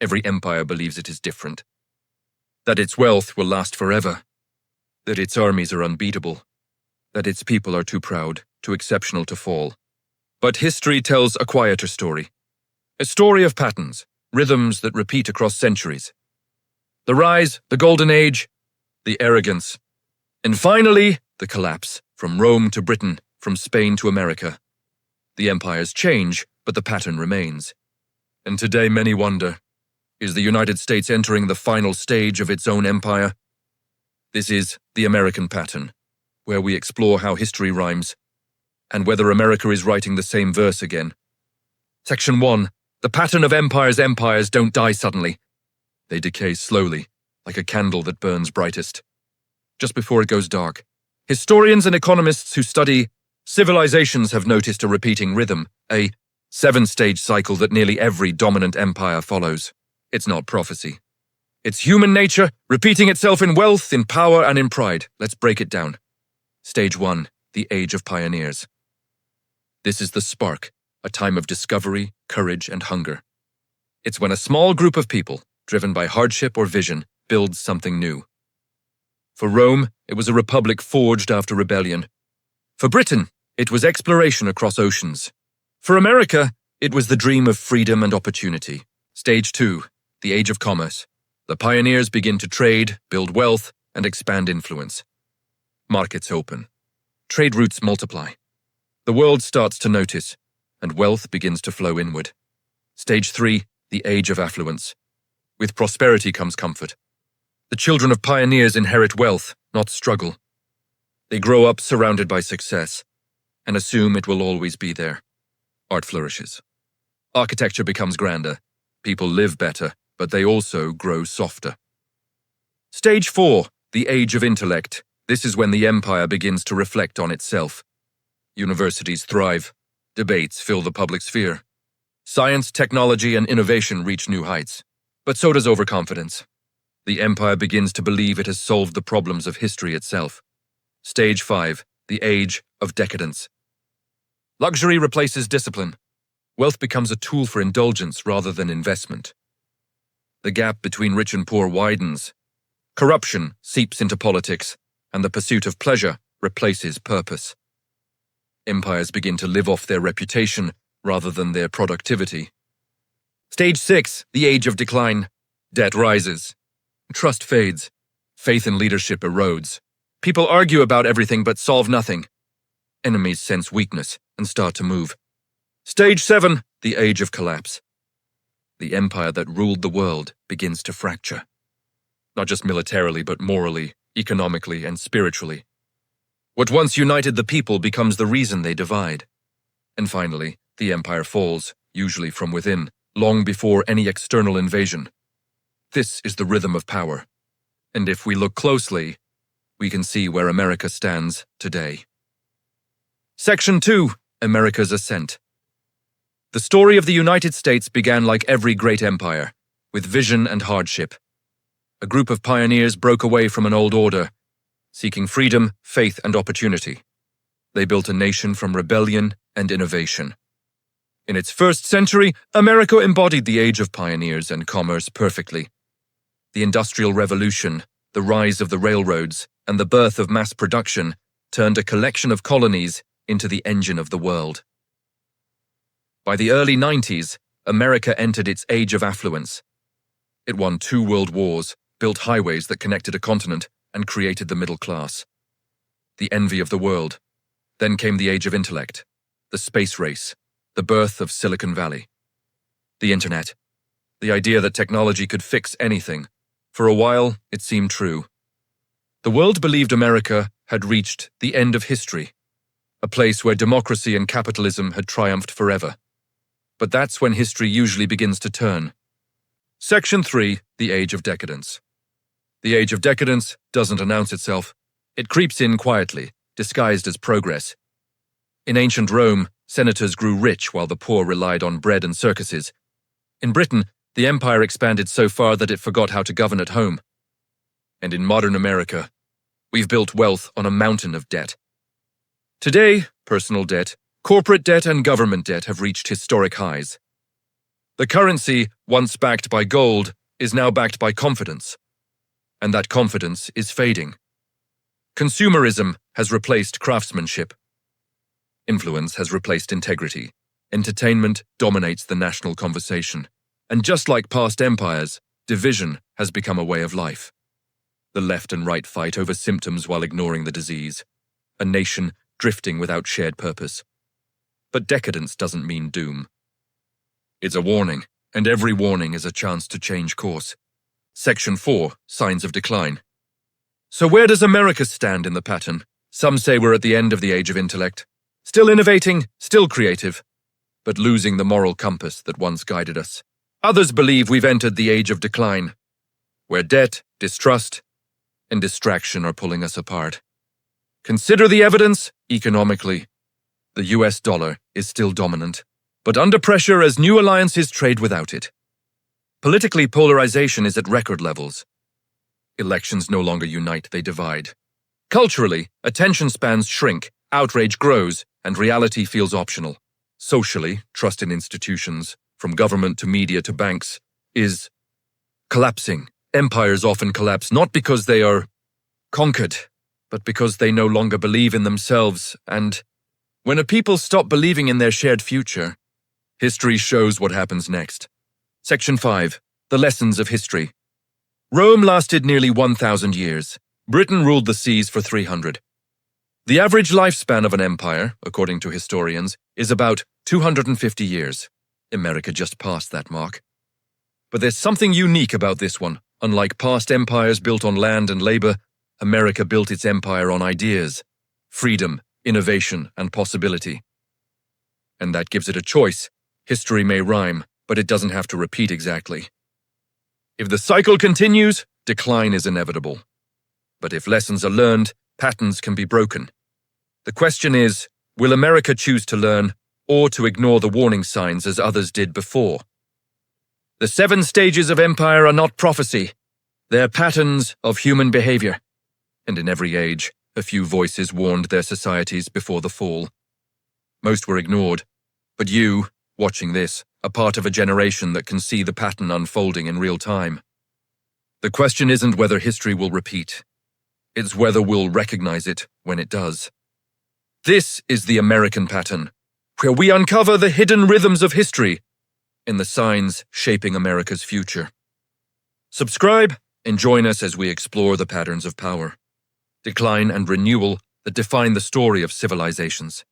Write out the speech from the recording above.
Every empire believes it is different. That its wealth will last forever. That its armies are unbeatable. That its people are too proud, too exceptional to fall. But history tells a quieter story. A story of patterns, rhythms that repeat across centuries. The rise, the golden age, the arrogance. And finally, the collapse, from Rome to Britain, from Spain to America. The empires change, but the pattern remains. And today many wonder, is the United States entering the final stage of its own empire? This is the American pattern, where we explore how history rhymes, and whether America is writing the same verse again. Section 1. The pattern of empires. Empires don't die suddenly. They decay slowly, like a candle that burns brightest. Just before it goes dark, historians and economists who study civilizations have noticed a repeating rhythm, a 7-stage cycle that nearly every dominant empire follows. It's not prophecy. It's human nature, repeating itself in wealth, in power, and in pride. Let's break it down. Stage 1. The Age of Pioneers. This is the spark, a time of discovery, courage, and hunger. It's when a small group of people, driven by hardship or vision, builds something new. For Rome, it was a republic forged after rebellion. For Britain, it was exploration across oceans. For America, it was the dream of freedom and opportunity. Stage 2. The Age of Commerce. The pioneers begin to trade, build wealth, and expand influence. Markets open. Trade routes multiply. The world starts to notice, and wealth begins to flow inward. Stage 3. The Age of Affluence. With prosperity comes comfort. The children of pioneers inherit wealth, not struggle. They grow up surrounded by success, and assume it will always be there. Art flourishes. Architecture becomes grander. People live better, but they also grow softer. Stage 4. The Age of Intellect. This is when the empire begins to reflect on itself. Universities thrive. Debates fill the public sphere. Science, technology, and innovation reach new heights. But so does overconfidence. The empire begins to believe it has solved the problems of history itself. Stage 5. The Age of Decadence. Luxury replaces discipline. Wealth becomes a tool for indulgence rather than investment. The gap between rich and poor widens. Corruption seeps into politics, and the pursuit of pleasure replaces purpose. Empires begin to live off their reputation rather than their productivity. Stage 6. The Age of Decline. Debt rises. Trust fades. Faith in leadership erodes. People argue about everything but solve nothing. Enemies sense weakness and start to move. Stage 7. The Age of Collapse. The empire that ruled the world begins to fracture. Not just militarily, but morally, economically, and spiritually. What once united the people becomes the reason they divide. And finally, the empire falls, usually from within, long before any external invasion. This is the rhythm of power. And if we look closely, we can see where America stands today. Section 2. America's Ascent. The story of the United States began like every great empire, with vision and hardship. A group of pioneers broke away from an old order, seeking freedom, faith, and opportunity. They built a nation from rebellion and innovation. In its first century, America embodied the age of pioneers and commerce perfectly. The Industrial Revolution, the rise of the railroads, and the birth of mass production turned a collection of colonies into the engine of the world. By the early 90s, America entered its age of affluence. It won 2 world wars, built highways that connected a continent, and created the middle class. The envy of the world. Then came the age of intellect, the space race, the birth of Silicon Valley. The internet. The idea that technology could fix anything. For a while, it seemed true. The world believed America had reached the end of history, a place where democracy and capitalism had triumphed forever. But that's when history usually begins to turn. Section 3. The Age of Decadence. The Age of Decadence doesn't announce itself. It creeps in quietly, disguised as progress. In ancient Rome, senators grew rich while the poor relied on bread and circuses. In Britain, the empire expanded so far that it forgot how to govern at home. And in modern America, we've built wealth on a mountain of debt. Today, personal debt, corporate debt, and government debt have reached historic highs. The currency, once backed by gold, is now backed by confidence. And that confidence is fading. Consumerism has replaced craftsmanship. Influence has replaced integrity. Entertainment dominates the national conversation. And just like past empires, division has become a way of life. The left and right fight over symptoms while ignoring the disease. A nation drifting without shared purpose. But decadence doesn't mean doom. It's a warning, and every warning is a chance to change course. Section 4, Signs of Decline. So where does America stand in the pattern? Some say we're at the end of the age of intellect. Still innovating, still creative, but losing the moral compass that once guided us. Others believe we've entered the age of decline, where debt, distrust, and distraction are pulling us apart. Consider the evidence economically. The US dollar is still dominant, but under pressure as new alliances trade without it. Politically, polarization is at record levels. Elections no longer unite, they divide. Culturally, attention spans shrink, outrage grows, and reality feels optional. Socially, trust in institutions, from government to media to banks, is collapsing. Empires often collapse not because they are conquered, but because they no longer believe in themselves, and when a people stop believing in their shared future, history shows what happens next. Section 5. The Lessons of History. Rome lasted nearly 1,000 years. Britain ruled the seas for 300. The average lifespan of an empire, according to historians, is about 250 years. America just passed that mark. But there's something unique about this one. Unlike past empires built on land and labor, America built its empire on ideas, freedom, innovation, and possibility. And that gives it a choice. History may rhyme, but it doesn't have to repeat exactly. If the cycle continues, decline is inevitable. But if lessons are learned, patterns can be broken. The question is, will America choose to learn or to ignore the warning signs as others did before? The 7 stages of empire are not prophecy. They're patterns of human behavior. And in every age, a few voices warned their societies before the fall. Most were ignored, but you, watching this, are part of a generation that can see the pattern unfolding in real time. The question isn't whether history will repeat. It's whether we'll recognize it when it does. This is the American pattern, where we uncover the hidden rhythms of history and the signs shaping America's future. Subscribe and join us as we explore the patterns of power, decline and renewal that define the story of civilizations.